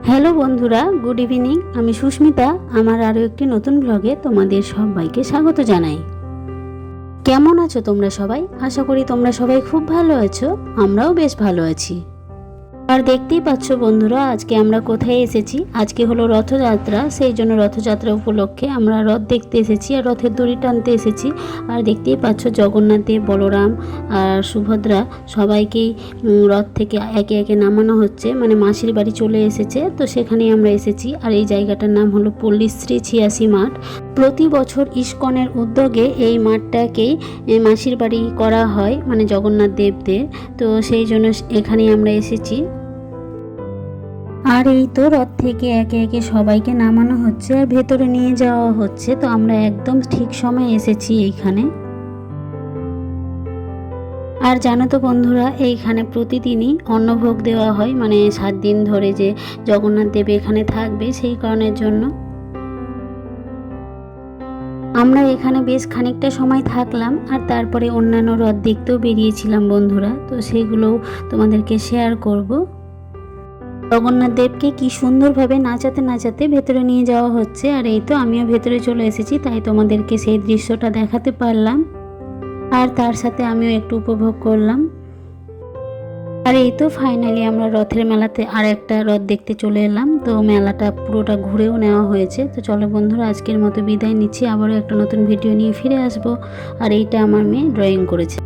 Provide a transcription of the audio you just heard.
Hello বন্ধুরা, good evening. আমি সুস্মিতা। আমার আরও একটি নতুন ব্লগে তোমাদের সবাইকে স্বাগত জানাই। কেমন আছো তোমরা সবাই? আশা করি তোমরা সবাই খুব ভালো আছো। আমরাও বেশ ভালো আছি। আর দেখতেই পাচ্ছ বন্ধুরা, আজকে আমরা কোথায় এসেছি। আজকে হলো রথযাত্রা, সেই জন্য রথযাত্রা উপলক্ষে আমরা রথ দেখতে এসেছি আর রথের দড়ি টানতে এসেছি। আর দেখতেই পাচ্ছ জগন্নাথ দেব, বলরাম আর সুভদ্রা সবাইকেই রথ থেকে একে একে নামানো হচ্ছে, মানে মাসির বাড়ি চলে এসেছে, তো সেখানেই আমরা এসেছি। আর এই জায়গাটার নাম হলো পল্লীশ্রী ৮৬ মাঠ। প্রতি বছর ইস্কনের উদ্যোগে এই মাঠটাকেই মাসির বাড়ি করা হয়, মানে জগন্নাথ দেবদের, তো সেই জন্য এখানেই আমরা এসেছি। আর এই তো রথ থেকে একে একে সবাইকে নামানো হচ্ছে আর ভেতরে নিয়ে যাওয়া হচ্ছে। তো আমরা একদম ঠিক সময়ে এসেছি এইখানে। আর জানো তো বন্ধুরা, এইখানে প্রতিদিনই অন্নভোগ দেওয়া হয়, মানে 7 দিন ধরে যে জগন্নাথ দেব এখানে থাকবে সেই কারণের জন্য। আমরা এখানে বেশ খানিকটা সময় থাকলাম আর তারপরে অন্যান্য রথ দেখতেও বেরিয়েছিলাম বন্ধুরা, তো সেগুলোও তোমাদেরকে শেয়ার করব। জগন্নাথ দেবকে কি সুন্দরভাবে নাচাতে নাচাতে ভেতরে নিয়ে যাওয়া হচ্ছে। আর এই তো আমিও ভেতরে চলে এসেছি, তাই তোমাদেরকে সেই দৃশ্যটা দেখাতে পারলাম আর তার সাথে আমিও একটু উপভোগ করলাম। আর এই তো ফাইনালি আমরা রথের মেলাতে আর একটা রথ দেখতে চলে এলাম। তো মেলাটা পুরোটা ঘুরেও নেওয়া হয়েছে। তো চলো বন্ধুরা, আজকের মতো বিদায় নিচ্ছি। আবারও একটা নতুন ভিডিও নিয়ে ফিরে আসবো। আর এইটা আমার মেয়ে ড্রয়িং করেছে।